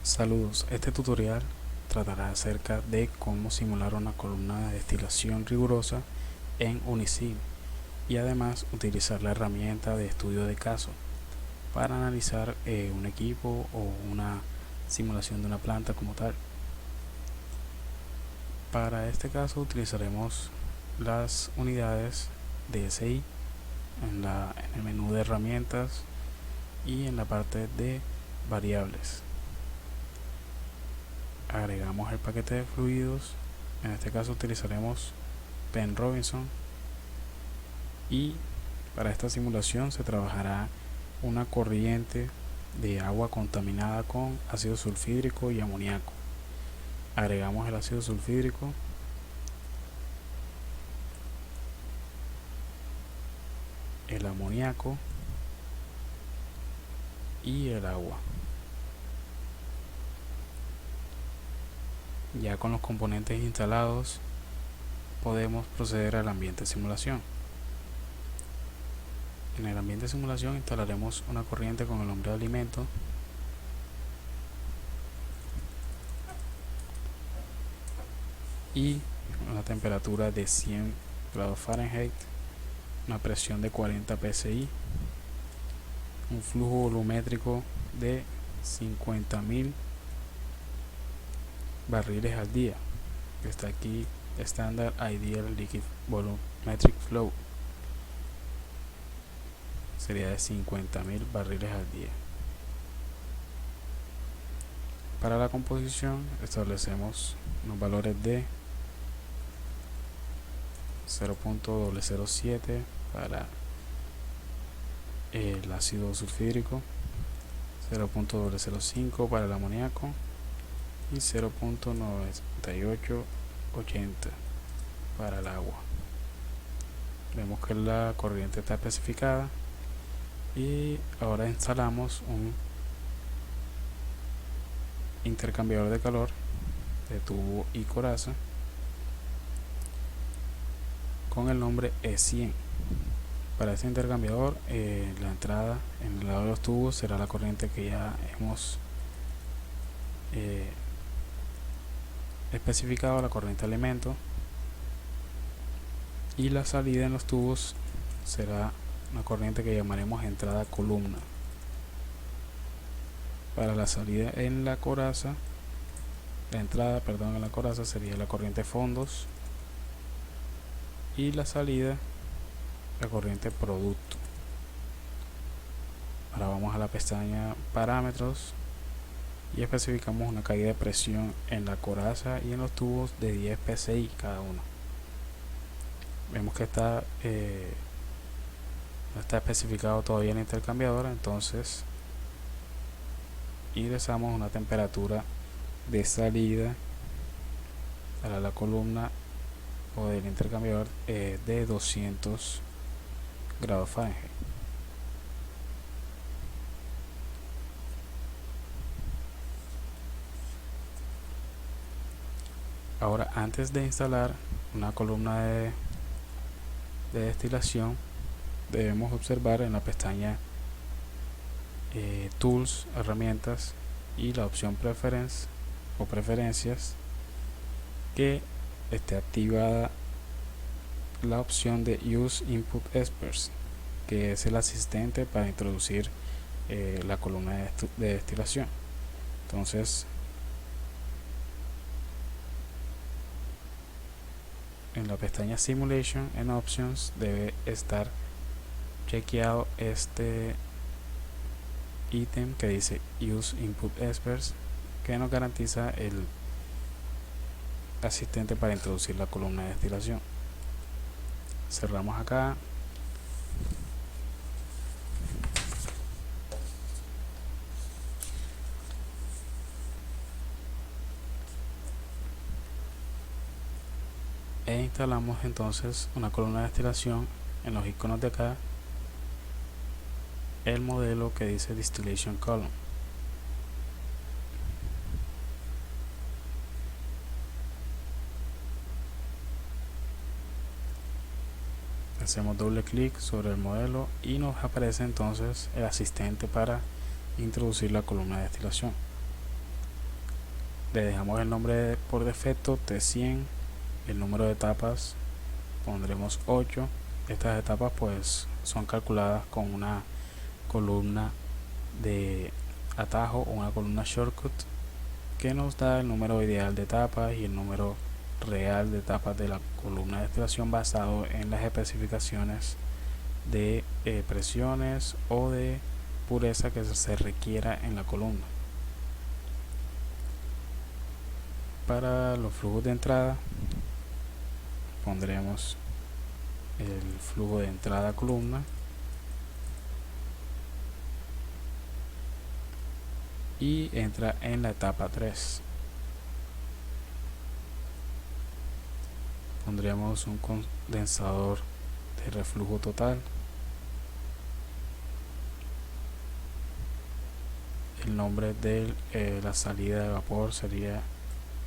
Saludos, este tutorial tratará acerca de cómo simular una columna de destilación rigurosa en Unisim y además utilizar la herramienta de estudio de caso para analizar un equipo o una simulación de una planta como tal. Para este caso utilizaremos las unidades DSI en el menú de herramientas y en la parte de variables. Agregamos el paquete de fluidos, en este caso utilizaremos Penn Robinson, y para esta simulación se trabajará una corriente de agua contaminada con ácido sulfídrico y amoníaco. Agregamos el ácido sulfídrico, el amoníaco y el agua. Ya con los componentes instalados podemos proceder al ambiente de simulación. En el ambiente de simulación instalaremos una corriente con el nombre de alimento y una temperatura de 100 grados Fahrenheit, una presión de 40 psi, un flujo volumétrico de 50.000 barriles al día, que está aquí, Standard Ideal Liquid Volumetric Flow, sería de 50.000 barriles al día. Para la composición establecemos unos valores de 0.007 para el ácido sulfídrico, 0.005 para el amoníaco y 0.9880 para el agua. Vemos que la corriente está especificada y ahora instalamos un intercambiador de calor de tubo y coraza con el nombre E100. Para este intercambiador, la entrada en el lado de los tubos será la corriente que ya hemos especificado, la corriente alimento, y la salida en los tubos será una corriente que llamaremos entrada columna. Para la salida en la coraza, la entrada, perdón, en la coraza sería la corriente fondos y la salida la corriente producto. Ahora vamos a la pestaña parámetros y especificamos una caída de presión en la coraza y en los tubos de 10 psi cada uno. Vemos que no está especificado todavía el intercambiador, entonces ingresamos una temperatura de salida para la columna o del intercambiador de 200 grados Fahrenheit. Ahora, antes de instalar una columna de destilación, debemos observar en la pestaña Tools, herramientas y la opción Preference o preferencias que esté activada la opción de Use Input Experts, que es el asistente para introducir la columna de destilación. Entonces, en la pestaña Simulation en Options debe estar chequeado este ítem que dice Use Input Experts, que nos garantiza el asistente para introducir la columna de destilación. Cerramos acá. E instalamos entonces una columna de destilación. En los iconos de acá, el modelo que dice Distillation Column. Hacemos doble clic sobre el modelo y nos aparece entonces el asistente para introducir la columna de destilación. le dejamos el nombre por defecto T100, el número de etapas pondremos 8. Estas etapas pues son calculadas con una columna de atajo o una columna shortcut que nos da el número ideal de etapas y el número real de etapas de la columna de destilación basado en las especificaciones de presiones o de pureza que se requiera en la columna. Para los flujos de entrada pondremos el flujo de entrada columna y entra en la etapa 3. Pondremos un condensador de reflujo total, el nombre de la salida de vapor sería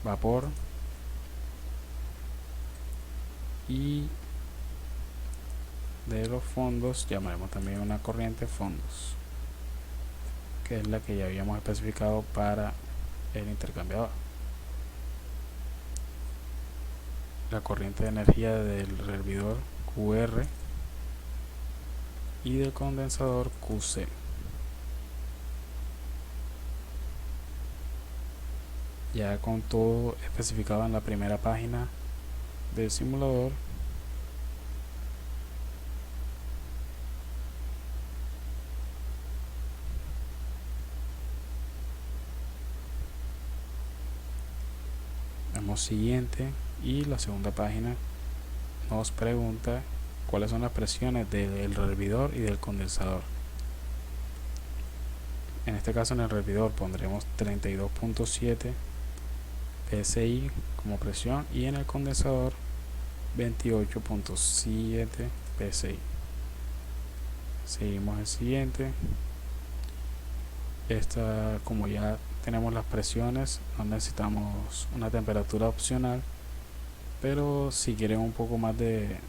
vapor y de los fondos llamaremos también una corriente fondos, que es la que ya habíamos especificado para el intercambiador. La corriente de energía del hervidor QR y del condensador QC. Ya con todo especificado en la primera página del simulador, damos siguiente y la segunda página nos pregunta cuáles son las presiones del hervidor y del condensador. En este caso en el hervidor pondremos 32.7 psi como presión y en el condensador 28.7 psi. Seguimos el siguiente. Como ya tenemos las presiones, no necesitamos una temperatura opcional, pero si quieren un poco más de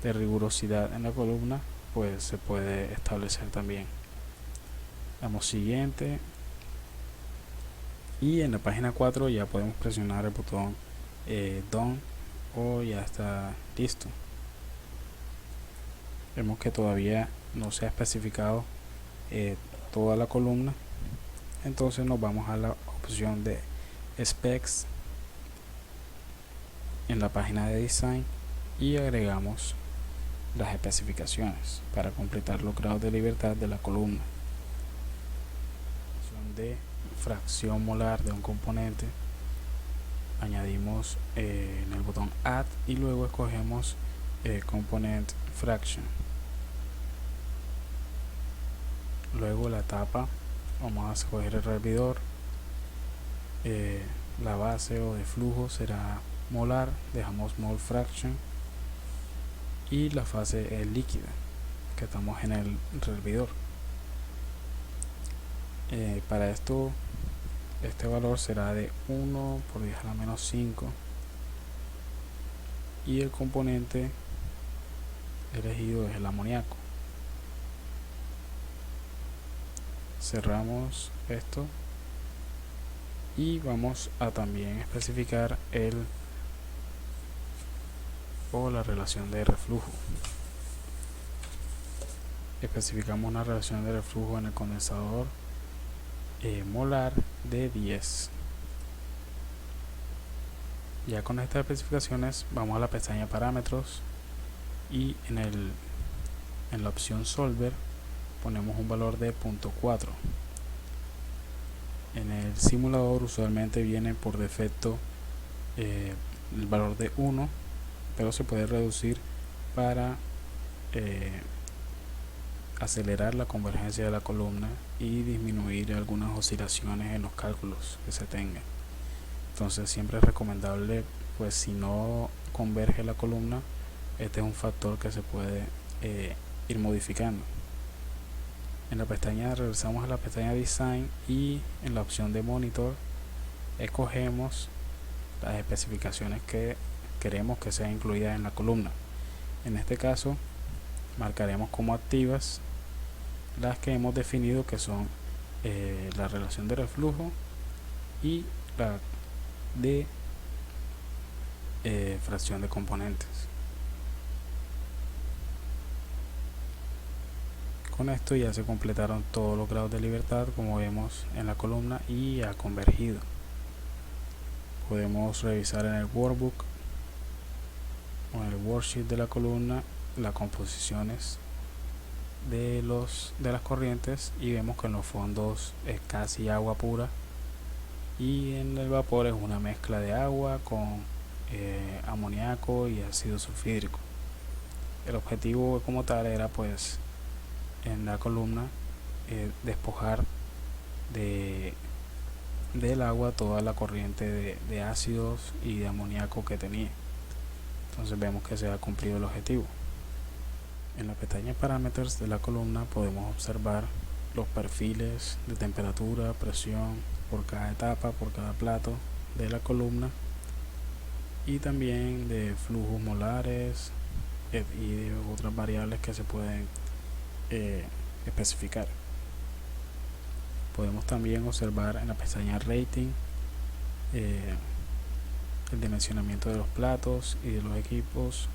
rigurosidad en la columna, pues se puede establecer también. Damos siguiente y en la página 4 ya podemos presionar el botón Done o ya está listo. Vemos que todavía no se ha especificado toda la columna, entonces nos vamos a la opción de Specs en la página de Design y agregamos las especificaciones para completar los grados de libertad de la columna. De fracción molar de un componente, añadimos en el botón Add y luego escogemos Component Fraction. Luego la etapa, vamos a escoger el hervidor, la base o de flujo será molar, dejamos mole fraction y la fase es líquida, que estamos en el hervidor. Para esto este valor será de 1 por 10 a la menos 5 y el componente elegido es el amoníaco. Cerramos esto y vamos a también especificar la relación de reflujo. Especificamos una relación de reflujo en el condensador molar de 10. Ya con estas especificaciones vamos a la pestaña parámetros y en la opción solver ponemos un valor de 0.4. En el simulador usualmente viene por defecto el valor de 1, pero se puede reducir para acelerar la convergencia de la columna y disminuir algunas oscilaciones en los cálculos que se tengan. Entonces siempre es recomendable, pues si no converge la columna, este es un factor que se puede ir modificando. En la pestaña regresamos a la pestaña Design y en la opción de Monitor escogemos las especificaciones que queremos que sean incluidas en la columna. En este caso marcaremos como activas las que hemos definido, que son la relación de reflujo y la de fracción de componentes. Con esto ya se completaron todos los grados de libertad, como vemos en la columna, y ha convergido. Podemos revisar en el workbook o en el worksheet de la columna las composiciones de las corrientes, y vemos que en los fondos es casi agua pura, y en el vapor es una mezcla de agua con amoníaco y ácido sulfídrico. El objetivo como tal era, pues, en la columna despojar del agua toda la corriente de ácidos y de amoníaco que tenía. Entonces vemos que se ha cumplido el objetivo. En la pestaña Parameters de la columna podemos observar los perfiles de temperatura, presión por cada etapa, por cada plato de la columna, y también de flujos molares y de otras variables que se pueden especificar. Podemos también observar en la pestaña Rating el dimensionamiento de los platos y de los equipos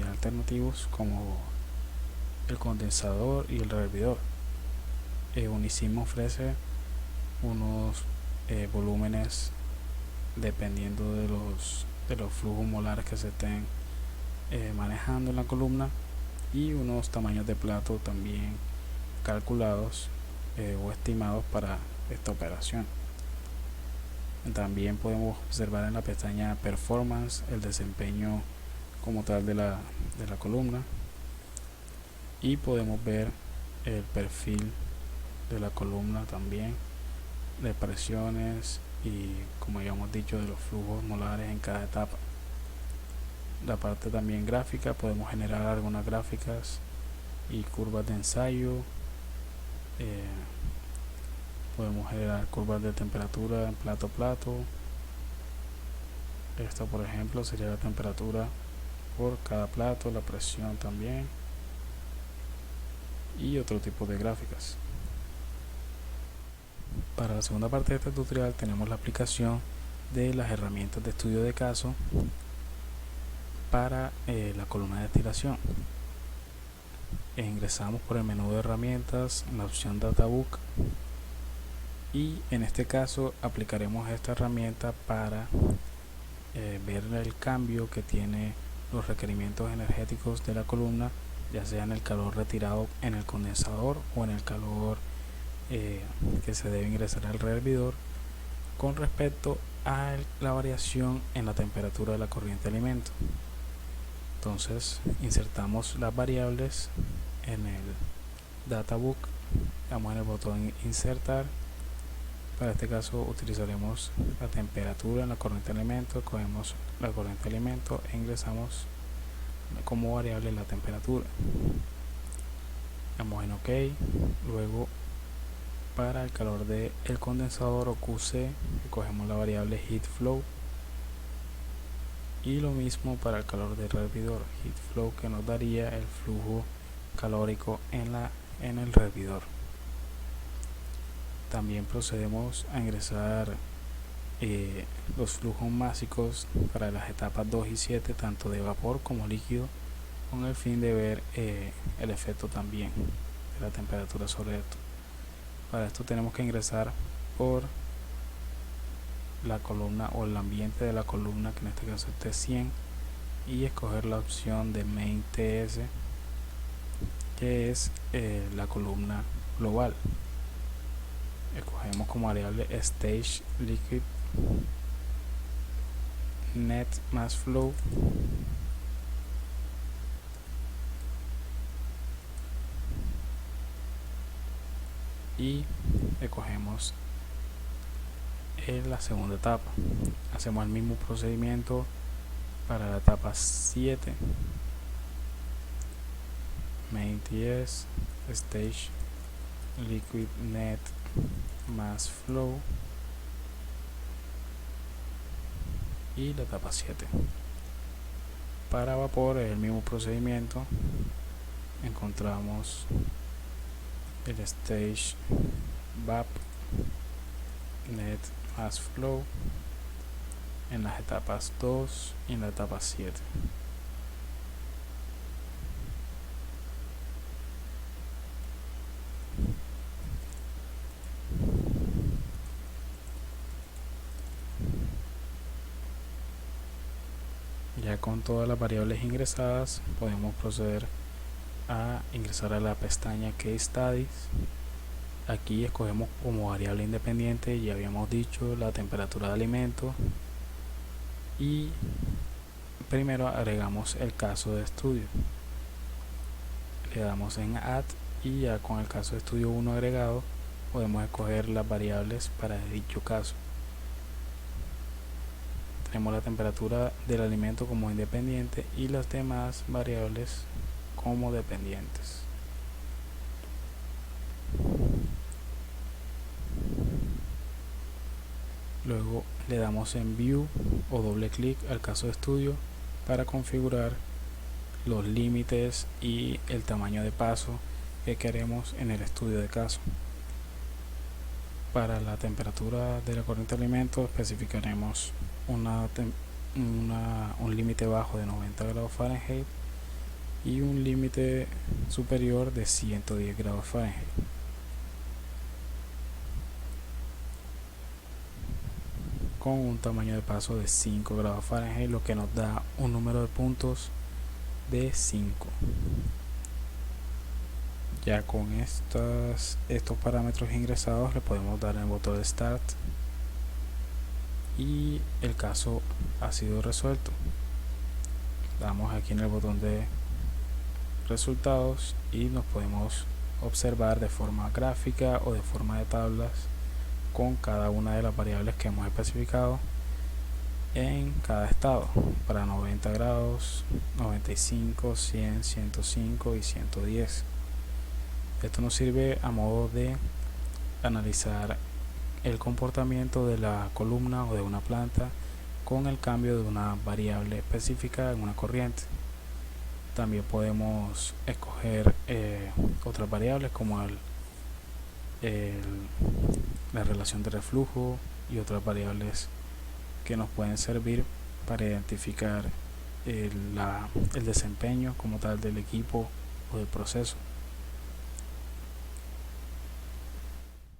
alternativos, como el condensador y el rehervidor. Unisim ofrece unos volúmenes dependiendo de los flujos molares que se estén manejando en la columna, y unos tamaños de plato también calculados o estimados para esta operación. También podemos observar en la pestaña Performance el desempeño como tal de la columna, y podemos ver el perfil de la columna también, de presiones y, como habíamos dicho, de los flujos molares en cada etapa. La parte también gráfica, podemos generar algunas gráficas y curvas de ensayo. Podemos generar curvas de temperatura en plato a plato. Esto, por ejemplo, sería la temperatura por cada plato, la presión también, y otro tipo de gráficas. Para la segunda parte de este tutorial tenemos la aplicación de las herramientas de estudio de caso para la columna de destilación. Ingresamos por el menú de herramientas en la opción Databook, y en este caso aplicaremos esta herramienta para ver el cambio que tiene los requerimientos energéticos de la columna, ya sea en el calor retirado en el condensador o en el calor que se debe ingresar al rehervidor, con respecto a la variación en la temperatura de la corriente de alimento. Entonces insertamos las variables en el Databook, damos en el botón insertar. Para este caso utilizaremos la temperatura en la corriente de alimento, cogemos la corriente de alimento e ingresamos como variable la temperatura. Damos en OK. Luego, para el calor del condensador o QC, cogemos la variable Heat Flow, y lo mismo para el calor del rehervidor, Heat Flow, que nos daría el flujo calórico en el rehervidor. También procedemos a ingresar los flujos másicos para las etapas 2 y 7, tanto de vapor como líquido, con el fin de ver el efecto también de la temperatura sobre esto. Para esto tenemos que ingresar por la columna o el ambiente de la columna, que en este caso es T100, y escoger la opción de Main TS, que es la columna global. Escogemos como variable Stage Liquid Net más Flow, y escogemos la segunda etapa. Hacemos el mismo procedimiento para la etapa 7, Main TS, Stage Liquid Net más Flow, y la etapa 7. Para vapor es el mismo procedimiento, encontramos el Stage VAP, net mass flow en las etapas 2 y en la etapa 7. Ya con todas las variables ingresadas, podemos proceder a ingresar a la pestaña Case Studies. Aquí escogemos como variable independiente, ya habíamos dicho, la temperatura de alimento, y primero agregamos el caso de estudio. Le damos en Add y ya con el caso de estudio 1 agregado podemos escoger las variables para dicho caso. Tenemos la temperatura del alimento como independiente y las demás variables como dependientes. Luego le damos en View o doble clic al caso de estudio para configurar los límites y el tamaño de paso que queremos en el estudio de caso. Para la temperatura de la corriente de alimento especificaremos un límite bajo de 90 grados Fahrenheit y un límite superior de 110 grados Fahrenheit. Con un tamaño de paso de 5 grados Fahrenheit, lo que nos da un número de puntos de 5. Ya con estos parámetros ingresados le podemos dar el botón de Start y el caso ha sido resuelto. Damos aquí en el botón de resultados y nos podemos observar de forma gráfica o de forma de tablas con cada una de las variables que hemos especificado en cada estado, para 90 grados, 95, 100, 105 y 110. Esto nos sirve a modo de analizar el comportamiento de la columna o de una planta con el cambio de una variable específica en una corriente. También podemos escoger otras variables como la relación de reflujo y otras variables que nos pueden servir para identificar el desempeño como tal del equipo o del proceso.